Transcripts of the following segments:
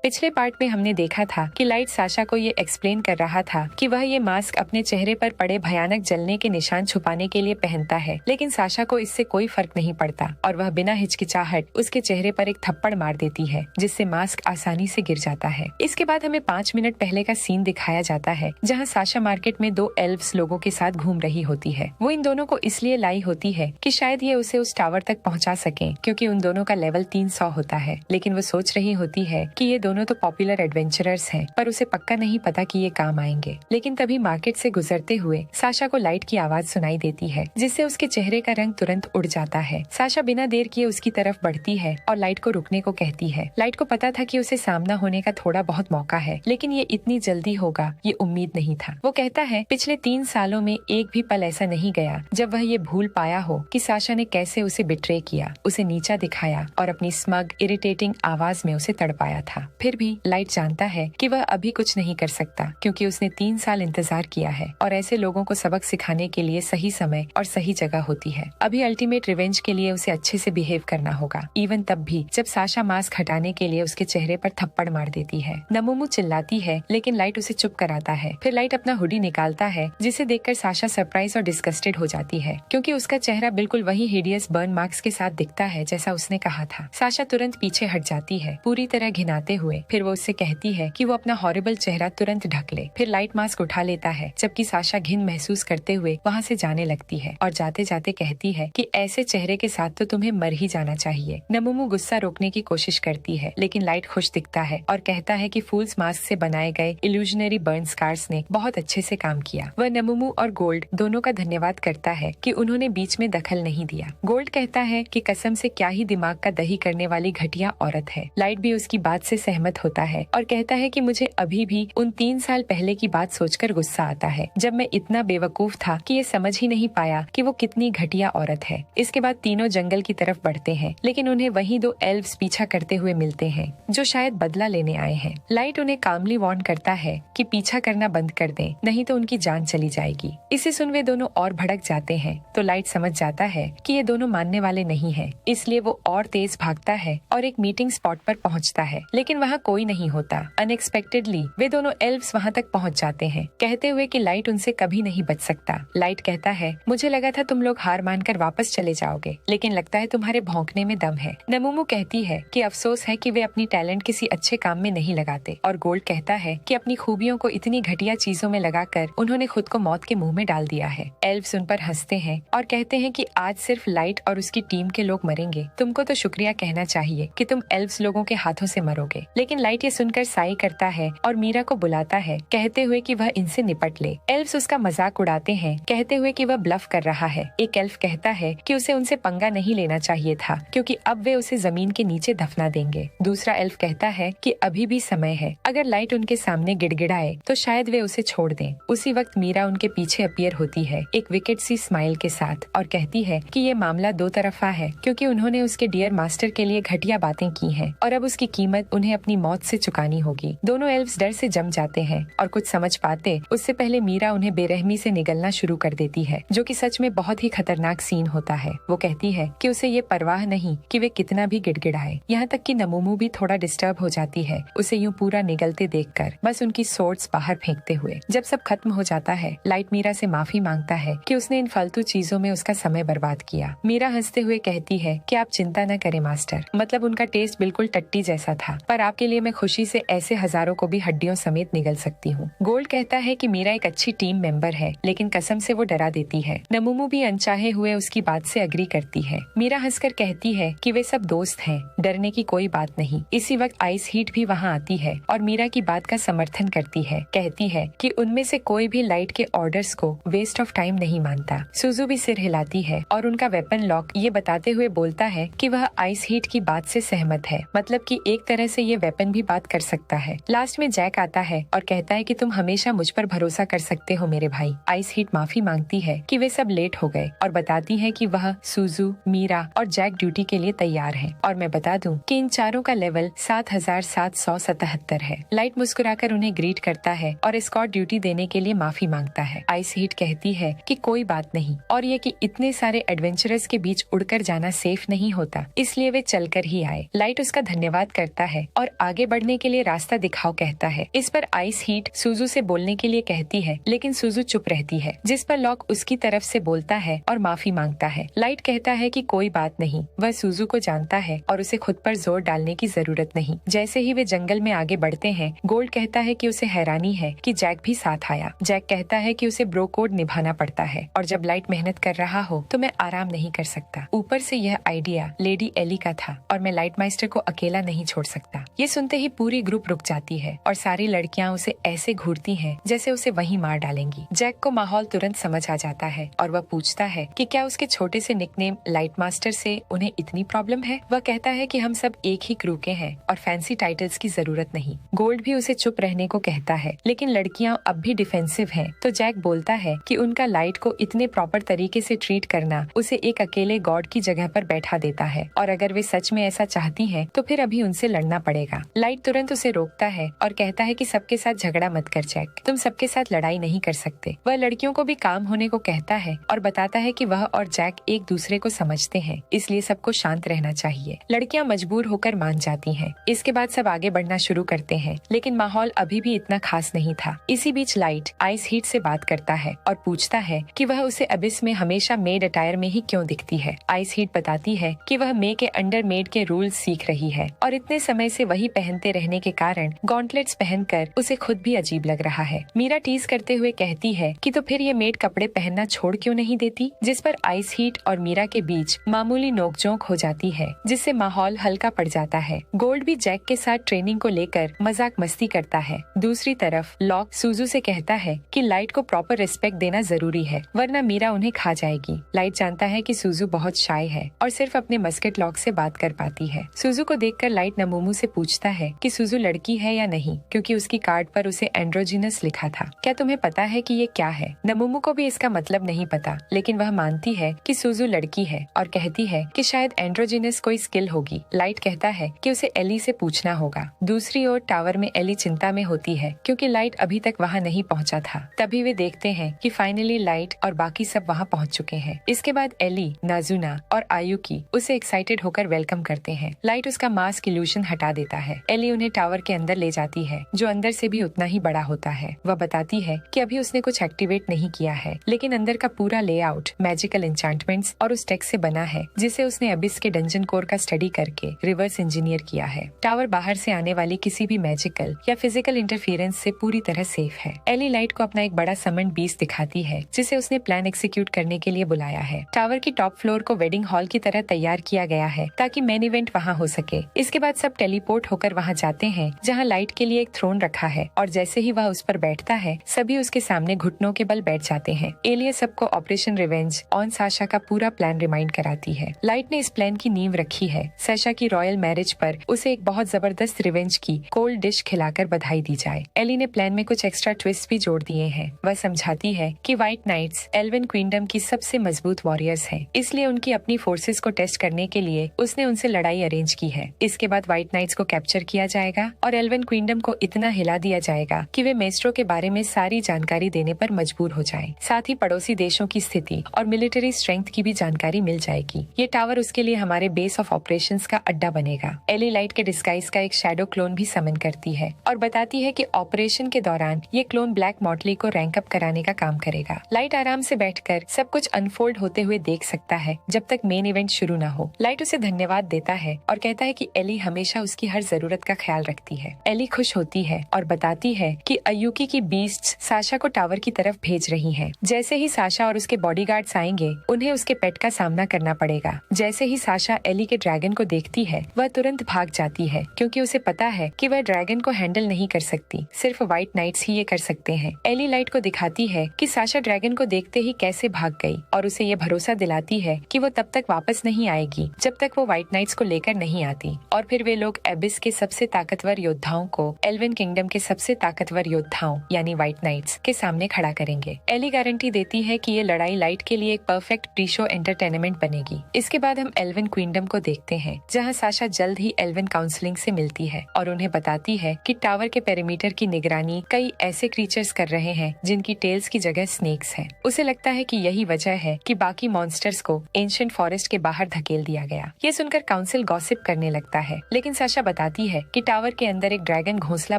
पिछले पार्ट में हमने देखा था कि लाइट साशा को ये एक्सप्लेन कर रहा था कि वह ये मास्क अपने चेहरे पर पड़े भयानक जलने के निशान छुपाने के लिए पहनता है, लेकिन साशा को इससे कोई फर्क नहीं पड़ता और वह बिना हिचकिचाहट उसके चेहरे पर एक थप्पड़ मार देती है, जिससे मास्क आसानी से गिर जाता है। इसके बाद हमें 5 मिनट पहले का सीन दिखाया जाता है, जहाँ साशा मार्केट में 2 एल्व्स लोगों के साथ घूम रही होती है। वो इन दोनों को इसलिए लाई होती है कि शायद ये उसे उस टावर तक पहुँचा सके, क्योंकि उन दोनों का लेवल 300 होता है। लेकिन वो सोच रही होती है कि ये दोनों तो पॉपुलर एडवेंचरर्स हैं, पर उसे पक्का नहीं पता कि ये काम आएंगे। लेकिन तभी मार्केट से गुजरते हुए साशा को लाइट की आवाज सुनाई देती है, जिससे उसके चेहरे का रंग तुरंत उड़ जाता है। साशा बिना देर किए उसकी तरफ बढ़ती है और लाइट को रुकने को कहती है। लाइट को पता था कि उसे सामना होने का थोड़ा बहुत मौका है, लेकिन ये इतनी जल्दी होगा ये उम्मीद नहीं था। वो कहता है पिछले 3 सालों में एक भी पल ऐसा नहीं गया जब वह ये भूल पाया हो कि साशा ने कैसे उसे बिट्रे किया, उसे नीचा दिखाया और अपनी स्मग इरिटेटिंग आवाज में उसे तड़पाया था। फिर भी लाइट जानता है कि वह अभी कुछ नहीं कर सकता, क्योंकि उसने 3 साल इंतजार किया है और ऐसे लोगों को सबक सिखाने के लिए सही समय और सही जगह होती है। अभी अल्टीमेट रिवेंज के लिए उसे अच्छे से बिहेव करना होगा, इवन तब भी जब साशा मास्क हटाने के लिए उसके चेहरे पर थप्पड़ मार देती है। नमूमू चिल्लाती है, लेकिन लाइट उसे चुप कराता है। फिर लाइट अपना हुडी निकालता है, जिसे देखकर साशा सरप्राइज और डिस्गस्टेड हो जाती है, क्योंकि उसका चेहरा बिल्कुल वही हिडियस बर्न मार्क्स के साथ दिखता है जैसा उसने कहा था। साशा तुरंत पीछे हट जाती है, पूरी तरह घिनाते हुए। फिर वो उससे कहती है कि वो अपना हॉरिबल चेहरा तुरंत ढक ले। फिर लाइट मास्क उठा लेता है, जबकि साशा घिन महसूस करते हुए वहाँ से जाने लगती है और जाते जाते कहती है कि ऐसे चेहरे के साथ तो तुम्हें मर ही जाना चाहिए। नमूमू गुस्सा रोकने की कोशिश करती है, लेकिन लाइट खुश दिखता है और कहता है कि फूल्स मास्क से बनाए गए इल्यूजनरी बर्न स्कार्स ने बहुत अच्छे से काम किया। वह नमूमू और गोल्ड दोनों का धन्यवाद करता है कि उन्होंने बीच में दखल नहीं दिया। गोल्ड कहता है कि कसम से क्या ही दिमाग का दही करने वाली घटिया औरत है। लाइट भी उसकी बात से सहमत होता है और कहता है कि मुझे अभी भी उन 3 साल पहले की बात सोचकर गुस्सा आता है, जब मैं इतना बेवकूफ था कि ये समझ ही नहीं पाया कि वो कितनी घटिया औरत है। इसके बाद तीनों जंगल की तरफ बढ़ते हैं, लेकिन उन्हें वहीं 2 एल्व्स पीछा करते हुए मिलते हैं, जो शायद बदला लेने आए हैं। लाइट उन्हें कामली वार्न करता है कि पीछा करना बंद कर दें, नहीं तो उनकी जान चली जाएगी। इसे सुन वे दोनों और भड़क जाते हैं, तो लाइट समझ जाता है कि ये दोनों मानने वाले नहीं हैं, इसलिए वो और तेज भागता है और एक मीटिंग स्पॉट पर पहुंचता है, लेकिन वहाँ कोई नहीं होता। अनएक्सपेक्टेडली वे दोनों एल्व्स वहाँ तक पहुँच जाते हैं, कहते हुए कि लाइट उनसे कभी नहीं बच सकता। लाइट कहता है, मुझे लगा था तुम लोग हार मानकर वापस चले जाओगे, लेकिन लगता है तुम्हारे भौंकने में दम है। नमूमू कहती है कि अफसोस है कि वे अपनी टैलेंट किसी अच्छे काम में नहीं लगाते, और गोल्ड कहता है कि अपनी खूबियों को इतनी घटिया चीजों में लगाकर उन्होंने खुद को मौत के मुंह में डाल दिया है। एल्व्स उन पर हंसते हैं और कहते हैं कि आज सिर्फ लाइट और उसकी टीम के लोग मरेंगे, तुमको तो शुक्रिया कहना चाहिए कि तुम एल्व्स लोगों के हाथों से मरोगे। लेकिन लाइट ये सुनकर साई करता है और मीरा को बुलाता है, कहते हुए कि वह इनसे निपट ले। एल्व्स उसका मजाक उड़ाते हैं, कहते हुए कि वह ब्लफ कर रहा है। एक एल्फ कहता है कि उसे उनसे पंगा नहीं लेना चाहिए था, क्योंकि अब वे उसे जमीन के नीचे दफना देंगे। दूसरा एल्फ कहता है कि अभी भी समय है, अगर लाइट उनके सामने गिड़गिड़ाए तो शायद वे उसे छोड़ दें। उसी वक्त मीरा उनके पीछे अपीयर होती है, एक विकेट सी स्माइल के साथ, और कहती है कि ये मामला 2 तरफा है, क्योंकि उन्होंने उसके डियर मास्टर के लिए घटिया बातें की हैं और अब उसकी कीमत उन्हें अपनी मौत से चुकानी होगी। दोनों एल्व्स डर से जम जाते हैं और कुछ समझ पाते उससे पहले मीरा उन्हें बेरहमी से निगलना शुरू कर देती है, जो कि सच में बहुत ही खतरनाक सीन होता है। वो कहती है कि उसे ये परवाह नहीं कि वे कितना भी गिड़गिड़ाए। यहाँ तक कि नमूमू भी थोड़ा डिस्टर्ब हो जाती है उसे यूँ पूरा निगलते देखकर, बस उनकी सोर्ड्स बाहर फेंकते हुए। जब सब खत्म हो जाता है, लाइट मीरा से माफी मांगता है कि उसने इन फालतू चीजों में उसका समय बर्बाद किया। मीरा हंसते हुए कहती है कि आप चिंता न करें मास्टर, मतलब उनका टेस्ट बिल्कुल टट्टी जैसा था, पर आपके लिए मैं खुशी से ऐसे हजारों को भी हड्डियों समेत निगल सकती हूँ। गोल्ड कहता है कि मीरा एक अच्छी टीम मेंबर है, लेकिन कसम से वो डरा देती है। नमूमू भी अनचाहे हुए उसकी बात से अग्री करती है। मीरा हंसकर कहती है कि वे सब दोस्त हैं, डरने की कोई बात नहीं। इसी वक्त आइस हीट भी वहाँ आती है और मीरा की बात का समर्थन करती है, कहती है कि उनमें से कोई भी लाइट के ऑर्डर्स को वेस्ट ऑफ टाइम नहीं मानता। सुजू भी सिर हिलाती है और उनका वेपन लॉक ये बताते हुए बोलता है कि वह आइस हीट की बात से सहमत है, मतलब कि एक तरह से ये वेपन भी बात कर सकता है। लास्ट में जैक आता है और कहता है कि तुम हमेशा मुझ पर भरोसा कर सकते हो मेरे भाई। आइस हीट माफी मांगती है कि वे सब लेट हो गए और बताती है कि वह, सुजू, मीरा और जैक ड्यूटी के लिए तैयार हैं। और मैं बता दूं कि इन चारों का लेवल 7777 है। लाइट मुस्कुराकर उन्हें ग्रीट करता है और स्कॉट ड्यूटी देने के लिए माफी मांगता है। आइस हीट कहती है कि कोई बात नहीं, और ये कि इतने सारे एडवेंचरर्स के बीच उड़कर जाना सेफ नहीं होता, इसलिए वे चलकर ही आए। लाइट उसका धन्यवाद करता है और आगे बढ़ने के लिए रास्ता दिखाओ कहता है। इस पर आइस हीट सुजू से बोलने के लिए कहती है, लेकिन सुजू चुप रहती है, जिस पर लॉक उसकी तरफ से बोलता है और माफी मांगता है। लाइट कहता है कि कोई बात नहीं, वह सुजू को जानता है और उसे खुद पर जोर डालने की जरूरत नहीं। जैसे ही वे जंगल में आगे बढ़ते हैं, गोल्ड कहता है कि उसे हैरानी है कि जैक भी साथ आया। जैक कहता है कि उसे ब्रो कोड निभाना पड़ता है और जब लाइट मेहनत कर रहा हो तो मैं आराम नहीं कर सकता। ऊपर से यह आइडिया लेडी एली का था और मैं लाइट मास्टर को अकेला नहीं छोड़ सकता। ये सुनते ही पूरी ग्रुप रुक जाती है और सारी लड़कियां उसे ऐसे घूरती हैं जैसे उसे वहीं मार डालेंगी। जैक को माहौल तुरंत समझ आ जाता है और वह पूछता है कि क्या उसके छोटे से निकनेम लाइट मास्टर से उन्हें इतनी प्रॉब्लम है। वह कहता है कि हम सब एक ही क्रू के हैं और फैंसी टाइटल्स की जरूरत नहीं। गोल्ड भी उसे चुप रहने को कहता है, लेकिन लड़कियां अब भी डिफेंसिव हैं। तो जैक बोलता है कि उनका लाइट को इतने प्रॉपर तरीके से ट्रीट करना उसे एक अकेले गॉड की जगह पर बैठा देता है और अगर वे सच में ऐसा चाहती हैं तो फिर अभी उनसे लड़ना पड़ेगा। लाइट तुरंत उसे रोकता है और कहता है कि सबके साथ झगड़ा मत कर जैक, तुम सबके साथ लड़ाई नहीं कर सकते। वह लड़कियों को भी काम होने को कहता है और बताता है कि वह और जैक एक दूसरे को समझते हैं, इसलिए सबको शांत रहना चाहिए। लड़कियां मजबूर होकर मान जाती हैं। इसके बाद सब आगे बढ़ना शुरू करते हैं, लेकिन माहौल अभी भी इतना खास नहीं था। इसी बीच लाइट आइस हीट से बात करता है और पूछता है कि वह उसे अबिस में हमेशा मेड अटायर में ही क्यों दिखती है। आइस हीट बताती है कि वह मे के अंडर मेड के रूल्स सीख रही है और इतने समय से वही पहनते रहने के कारण गॉन्टलेट्स पहनकर उसे खुद भी अजीब लग रहा है। मीरा टीज करते हुए कहती है कि तो फिर ये मेड कपड़े पहनना छोड़ क्यों नहीं देती, जिस पर आइस हीट और मीरा के बीच मामूली नोकझोंक हो जाती है, जिससे माहौल हल्का पड़ जाता है। गोल्ड भी जैक के साथ ट्रेनिंग को लेकर मजाक मस्ती करता है। दूसरी तरफ लॉक सुजू से कहता है कि लाइट को प्रॉपर रिस्पेक्ट देना जरूरी है, वरना मीरा उन्हें खा जाएगी। लाइट जानता है कि सुजू बहुत शाय है और सिर्फ अपने मस्केट लॉक से बात कर पाती है। सुजू को देखकर लाइट नमूमू से पूछता है कि सुजू लड़की है या नहीं, क्योंकि उसकी कार्ड पर उसे एंड्रोजिनस लिखा था। क्या तुम्हें पता है कि ये क्या है? नमूमू को भी इसका मतलब नहीं पता, लेकिन वह मानती है कि सुजू लड़की है और कहती है कि शायद एंड्रोजिनस कोई स्किल होगी। लाइट कहता है कि उसे एली से पूछना होगा। दूसरी ओर टावर में एली चिंता में होती है क्योंकि लाइट अभी तक वहाँ नहीं पहुँचा था। तभी वे देखते हैं कि फाइनली लाइट और बाकी सब वहाँ पहुँच चुके हैं। इसके बाद एली, नाजुना और आयुकी उसे एक्साइटेड होकर वेलकम करते हैं। लाइट उसका मास्क इल्यूशन हटा देता है। एली उन्हें टावर के अंदर ले जाती है, जो अंदर से भी उतना ही बड़ा होता है। वह बताती है कि अभी उसने कुछ एक्टिवेट नहीं किया है, लेकिन अंदर का पूरा लेआउट मैजिकल एन्चांटमेंट्स और उस टेक्स्ट से बना है जिसे उसने अबिस के डंजन कोर का स्टडी करके रिवर्स इंजीनियर किया है। टावर बाहर से आने वाली किसी भी मैजिकल या फिजिकल इंटरफेरेंस से पूरी तरह सेफ है। एली लाइट को अपना एक बड़ा समन बीस्ट दिखाती है, जिसे उसने प्लान एक्सिक्यूट करने के लिए बुलाया है। टावर की टॉप फ्लोर को वेडिंग हॉल की तरह तैयार किया गया है ताकि मेन इवेंट वहाँ हो सके। इसके बाद सब टेलीपोर्ट होकर वहाँ जाते हैं, जहाँ लाइट के लिए एक थ्रोन रखा है और जैसे ही वह उस पर बैठता है, सभी उसके सामने घुटनों के बल बैठ जाते हैं। एलिया सबको ऑपरेशन रिवेंज ऑन साशा का पूरा प्लान रिमाइंड कराती है। लाइट ने इस प्लान की नींव रखी है। साशा की रॉयल मैरिज पर उसे एक बहुत जबरदस्त रिवेंज की कोल्ड डिश खिलाकर बधाई दी जाए। एली ने प्लान में कुछ एक्स्ट्रा ट्विस्ट भी जोड़ दिए हैं। वह समझाती है कि व्हाइट नाइट्स एल्विन क्वींडम की सबसे मजबूत वॉरियर्स हैं, इसलिए उनकी अपनी फोर्सेस को टेस्ट करने के लिए उसने उनसे लड़ाई अरेंज की है। इसके बाद व्हाइट नाइट्स को कैप्चर किया जाएगा और एल्विन क्वींडम को इतना हिला दिया जाएगा कि वे मेस्ट्रो के बारे में सारी जानकारी देने पर मजबूर हो जाएं। साथ ही पड़ोसी देशों की स्थिति और मिलिट्री स्ट्रेंथ की भी जानकारी मिल जाएगी। ये टावर उसके लिए हमारे बेस ऑफ ऑपरेशंस का अड्डा बनेगा। एली लाइट के डिस्गाइज का एक शैडो क्लोन भी समन करती है और बताती है कि ऑपरेशन के दौरान ये क्लोन ब्लैक मॉटली को रैंक अप कराने का काम करेगा। लाइट आराम से बैठकर सब कुछ अनफोल्ड होते हुए देख सकता है जब तक मेन इवेंट शुरू न हो। लाइट उसे धन्यवाद देता है और कहता है कि एली हमेशा उसकी हर जरूरत का ख्याल रखती है। एली खुश होती है और बताती है कि अयुकी की बीस्ट्स साशा को टावर की तरफ भेज रही हैं। जैसे ही साशा और उसके बॉडीगार्ड्स आएंगे, उन्हें उसके पेट का सामना करना पड़ेगा। जैसे ही साशा एली के ड्रैगन को देखती है, वह तुरंत भाग जाती है क्योंकि उसे पता है कि वह ड्रैगन को हैंडल नहीं कर सकती, सिर्फ व्हाइट नाइट्स ही ये कर सकते हैं। एली लाइट को दिखाती है कि साशा ड्रैगन को देखते ही कैसे भाग गई और उसे ये भरोसा दिलाती है कि वो तब तक वापस नहीं आएगी जब तक वो व्हाइट नाइट्स को लेकर नहीं आती। और फिर वे लोग एबिस के सबसे ताकतवर योद्धाओं को एल्विन किंगडम के सबसे ताकतवर योद्धाओं यानी व्हाइट नाइट्स के सामने खड़ा करेंगे। एली गारंटी देती है कि ये लड़ाई लाइट के लिए एक परफेक्ट प्री शो एंटरटेनमेंट बनेगी। इसके बाद हम एल्विन क्वींडम को देखते हैं, जहाँ साशा जल्द ही एल्विन काउंसलिंग से मिलती है और उन्हें बताती है कि टावर के पेरीमीटर की निगरानी कई ऐसे क्रीचर्स कर रहे हैं जिनकी टेल्स की जगह स्नेक्स हैं। उसे लगता है कि यही वजह है कि बाकी मॉन्स्टर्स को एंशिएंट फॉरेस्ट के बाहर धकेल दिया गया। ये सुनकर काउंसिल गॉसिप करने लगता है, लेकिन साशा बताती है कि टावर के अंदर एक ड्रैगन घोंसला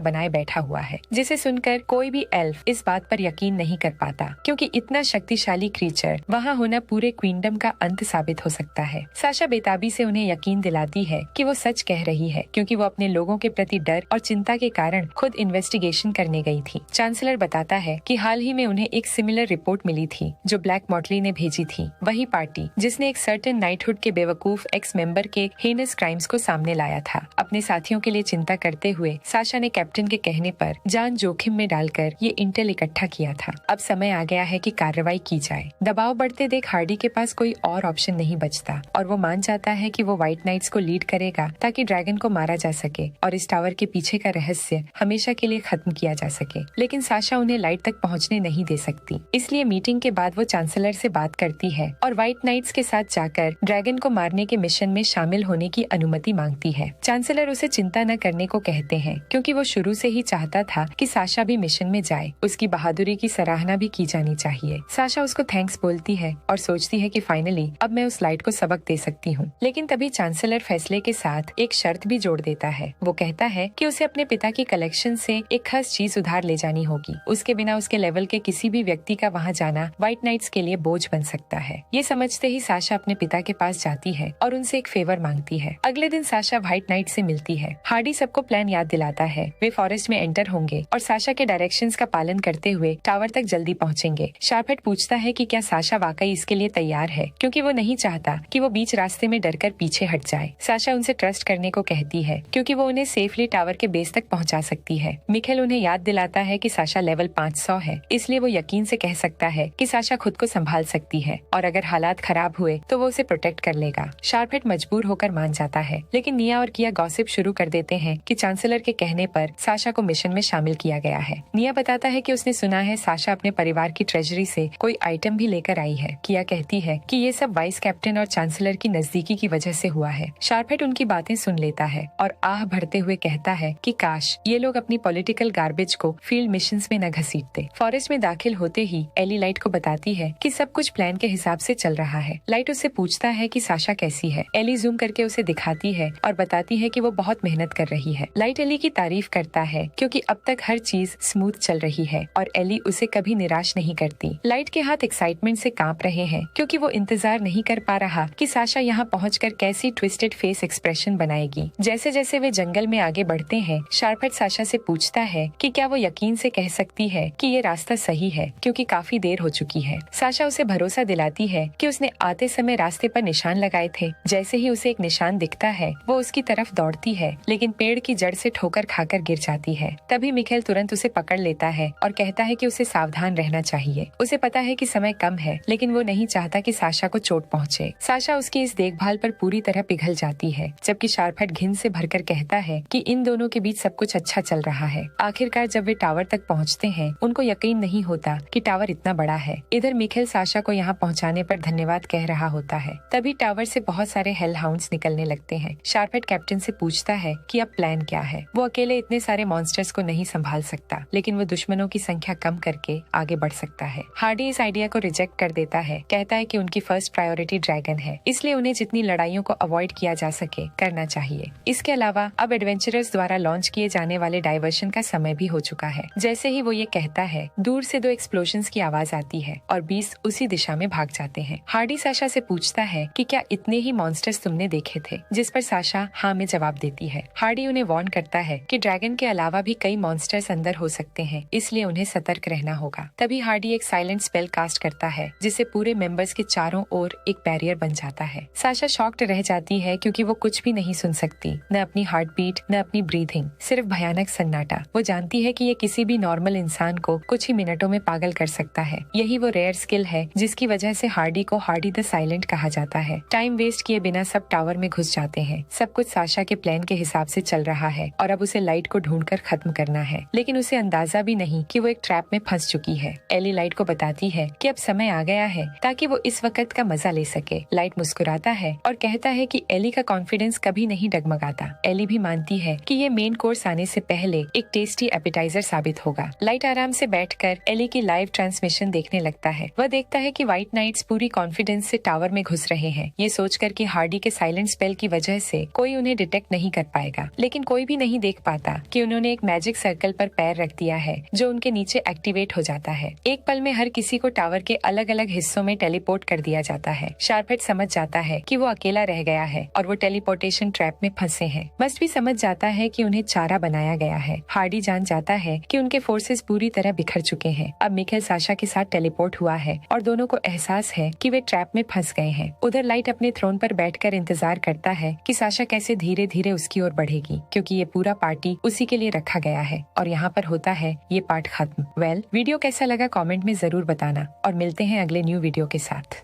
बनाए बैठा हुआ है, जिसे सुनकर कोई भी एल्फ इस बात पर यकीन नहीं कर पाता, क्योंकि इतना शक्तिशाली क्रीचर वहाँ होना पूरे क्वीनडम का अंत साबित हो सकता है। साशा बेताबी से उन्हें यकीन दिलाती है कि वो सच कह रही है, क्योंकि वो अपने लोगों के प्रति डर और चिंता के कारण खुद इन्वेस्टिगेशन करने गई थी। चांसलर बताता है कि हाल ही में उन्हें एक सिमिलर रिपोर्ट मिली थी जो ब्लैक मॉटली ने भेजी थी, वही पार्टी जिसने एक सर्टेन नाइटहुड के बेवकूफ एक्स मेंबर के हेनस क्राइम्स को सामने लाया था। अपने साथियों के लिए चिंता करते हुए साशा ने कैप्टन के कहने पर जान जोखिम में डालकर ये इंटेल इकट्ठा किया था। अब समय आ गया है कि कार्रवाई की जाए। दबाव बढ़ते देख हार्डी के पास कोई और ऑप्शन नहीं बचता और वो मान जाता है कि वो व्हाइट नाइट्स को लीड करेगा ताकि ड्रैगन को मारा जा सके और इस टावर के पीछे का रहस्य हमेशा के लिए खत्म किया जा सके। लेकिन साशा उन्हें लाइट तक पहुंचने नहीं दे सकती, इसलिए मीटिंग के बाद वो चांसलर से बात करती है और व्हाइट नाइट्स के साथ जाकर ड्रैगन को मारने के मिशन में शामिल होने की अनुमति मांगती है। चांसलर उसे चिंता न करने को कहते हैं, क्योंकि वो शुरू से ही चाहता था कि साशा भी मिशन में जाए। उसकी बहादुरी की सराहना भी की जानी चाहिए। साशा उसको थैंक्स बोलती है और सोचती है कि फाइनली अब मैं उस लाइट को सबक दे सकती हूँ। लेकिन तभी चांसलर फैसले के साथ एक शर्त भी जोड़ देता है। वो कहता है कि उसे अपने पिता की कलेक्शन से एक खास चीज उधार ले जानी होगी। उसके बिना उसके लेवल के किसी भी व्यक्ति का वहाँ जाना व्हाइट नाइट्स के लिए बोझ बन सकता है। ये समझते ही साशा अपने पिता के पास जाती है और उनसे एक फेवर मांगती है। अगले दिन साशा व्हाइट नाइट से मिलती है। हार्डी सबको प्लान याद दिलाता है। वे फॉरेस्ट में एंटर होंगे और साशा के डायरेक्शंस का पालन करते हुए टावर तक जल्दी पहुंचेंगे। शार्पहेड पूछता है कि क्या साशा वाकई इसके लिए तैयार है, क्योंकि वो नहीं चाहता कि वो बीच रास्ते में डरकर पीछे हट जाए। साशा उनसे ट्रस्ट करने को कहती है, क्योंकि वो उन्हें सेफली टावर के बेस तक पहुंचा सकती है। मिखेल उन्हें याद दिलाता है कि साशा लेवल 500 है, इसलिए वो यकीन से कह सकता है कि साशा खुद को संभाल सकती है और अगर हालात खराब हुए तो वो उसे प्रोटेक्ट कर लेगा। शार्पहेड मजबूर होकर मान जाता है, लेकिन निया और किया गॉसिप शुरू कर देते हैं कि चांसलर के कहने पर साशा को मिशन में शामिल किया गया है। निया बताता है कि उसने सुना है साशा अपने परिवार की ट्रेजरी से कोई आइटम भी लेकर आई है। किया कहती है कि ये सब वाइस कैप्टन और चांसलर की नजदीकी की वजह से हुआ है। शार्पहेड उनकी बातें सुन लेता है और आह भरते हुए कहता है कि काश ये लोग अपनी पॉलिटिकल गार्बेज को फील्ड मिशंस में न घसीटते। फॉरेस्ट में दाखिल होते ही एली लाइट को बताती है कि सब कुछ प्लान के हिसाब से चल रहा है। लाइट उससे पूछता है कि साशा कैसी है। एली जूम करके उसे दिखाती है और बताती है कि वो बहुत मेहनत कर रही है। लाइट एली की तारीफ करता है, क्योंकि अब तक हर चीज स्मूथ चल रही है और एली उसे कभी निराश नहीं करती। लाइट के हाथ एक्साइटमेंट से कांप रहे हैं, क्योंकि वो इंतजार नहीं कर पा रहा कि साशा यहाँ पहुंचकर कैसी ट्विस्टेड फेस एक्सप्रेशन बनाएगी। जैसे जैसे वे जंगल में आगे बढ़ते हैं, शार्पहेड साशा से पूछता है कि क्या वो यकीन से कह सकती है कि ये रास्ता सही है, क्योंकि काफी देर हो चुकी है। साशा उसे भरोसा दिलाती है कि उसने आते समय रास्ते पर निशान लगाए थे। जैसे ही उसे एक निशान दिखता है, वो उसकी तरफ दौड़ती है, लेकिन पेड़ की जड़ से ठोकर खाकर गिर जाती है। तभी मिखेल तुरंत उसे पकड़ लेता है और कहता है कि उसे सावधान रहना चाहिए। उसे पता है कि समय कम है, लेकिन वो नहीं चाहता कि साशा को चोट पहुंचे। साशा उसकी इस देखभाल पर पूरी तरह पिघल जाती है, जबकि शार्पहेड घिन से भरकर कहता है कि इन दोनों के बीच सब कुछ अच्छा चल रहा है। आखिरकार जब वे टावर तक पहुंचते हैं, उनको यकीन नहीं होता कि टावर इतना बड़ा है। इधर मिखेल साशा को यहाँ पहुँचाने पर धन्यवाद कह रहा होता है। तभी टावर से बहुत सारे हेल हाउंड्स निकलने लगते हैं। शार्पहेड कैप्टन से पूछता है कि अब प्लान क्या है। वो अकेले इतने सारे मॉन्स्टर्स को नहीं संभाल सकता, लेकिन वो दुश्मनों की संख्या कम करके आगे बढ़ सकता है। हार्डी इस आइडिया को रिजेक्ट कर देता है, कहता है कि उनकी फर्स्ट प्रायोरिटी ड्रैगन है, इसलिए उन्हें जितनी लड़ाइयों को अवॉइड किया जा सके करना चाहिए। इसके अलावा अब एडवेंचरर्स द्वारा लॉन्च किए जाने वाले डाइवर्शन का समय भी हो चुका है। जैसे ही वो ये कहता है, दूर से 2 एक्सप्लोजन्स की आवाज आती है और 20 उसी दिशा में भाग जाते हैं। हार्डी साशा से पूछता है कि क्या इतने ही मॉन्स्टर्स तुमने देखे थे, जिस पर साशा हाँ में जवाब देती है। हार्डी उन्हें वार्न करता है कि ड्रैगन के अलावा भी कई मॉन्स्टर्स अंदर हो सकते हैं, इसलिए उन्हें सतर्क रहना होगा। तभी हार्डी एक साइलेंट स्पेल कास्ट करता है, जिससे पूरे मेंबर्स के चारों ओर एक बैरियर बन जाता है। साशा शॉक्ड रह जाती है, क्योंकि वो कुछ भी नहीं सुन सकती, न अपनी हार्ट बीट, न अपनी ब्रीथिंग, सिर्फ भयानक सन्नाटा। वो जानती है कि ये किसी भी नॉर्मल इंसान को कुछ ही मिनटों में पागल कर सकता है। यही वो रेयर स्किल है जिसकी वजह से हार्डी को हार्डी द साइलेंट कहा जाता है। टाइम वेस्ट किए बिना सब टावर में घुस जाते हैं। सब कुछ साशा के प्लान के हिसाब से चल रहा है और अब उसे लाइट को ढूंढकर खत्म करना है, लेकिन उसे अंदाजा भी नहीं कि वो एक ट्रैप में फंस चुकी है। एली लाइट को बताती है कि अब समय आ गया है ताकि वो इस वक्त का मजा ले सके। लाइट मुस्कुराता है और कहता है कि एली का कॉन्फिडेंस कभी नहीं डगमगाता। एली भी मानती है कि ये मेन कोर्स आने से पहले एक टेस्टी एपेटाइजर साबित होगा। लाइट आराम से बैठकर एली की लाइव ट्रांसमिशन देखने लगता है। वह देखता है कि व्हाइट नाइट्स पूरी कॉन्फिडेंस से टावर में घुस रहे हैं, ये सोचकर कि हार्डी के साइलेंट स्पेल की वजह से कोई उन्हें डिटेक्ट नहीं कर पाएगा। लेकिन कोई भी नहीं देख पाता कि उन्होंने एक मैजिक सर्कल पर पैर रख दिया है जो उनके नीचे एक्टिवेट हो जाता है। एक पल में हर किसी को टावर के अलग अलग हिस्सों में टेलीपोर्ट कर दिया जाता है। शार्पहेड समझ जाता है कि वो अकेला रह गया है और वो टेलीपोर्टेशन ट्रैप में फंसे हैं। मस्ट भी समझ जाता है कि उन्हें चारा बनाया गया है। हार्डी जान जाता है कि उनके फोर्सेस पूरी तरह बिखर चुके हैं। अब मिखेल साशा के साथ टेलीपोर्ट हुआ है और दोनों को एहसास है कि वे ट्रैप में फंस गए हैं। उधर लाइट अपने थ्रोन पर बैठकर इंतजार करता है कि साशा कैसे धीरे धीरे उसकी ओर बढ़ेगी, क्योंकि ये पूरा पार्टी उसी के लिए रखा गया है। और यहाँ पर होता है ये पार्ट खत्म। वीडियो कैसा लगा कमेंट में जरूर बताना और मिलते हैं अगले न्यू वीडियो के साथ।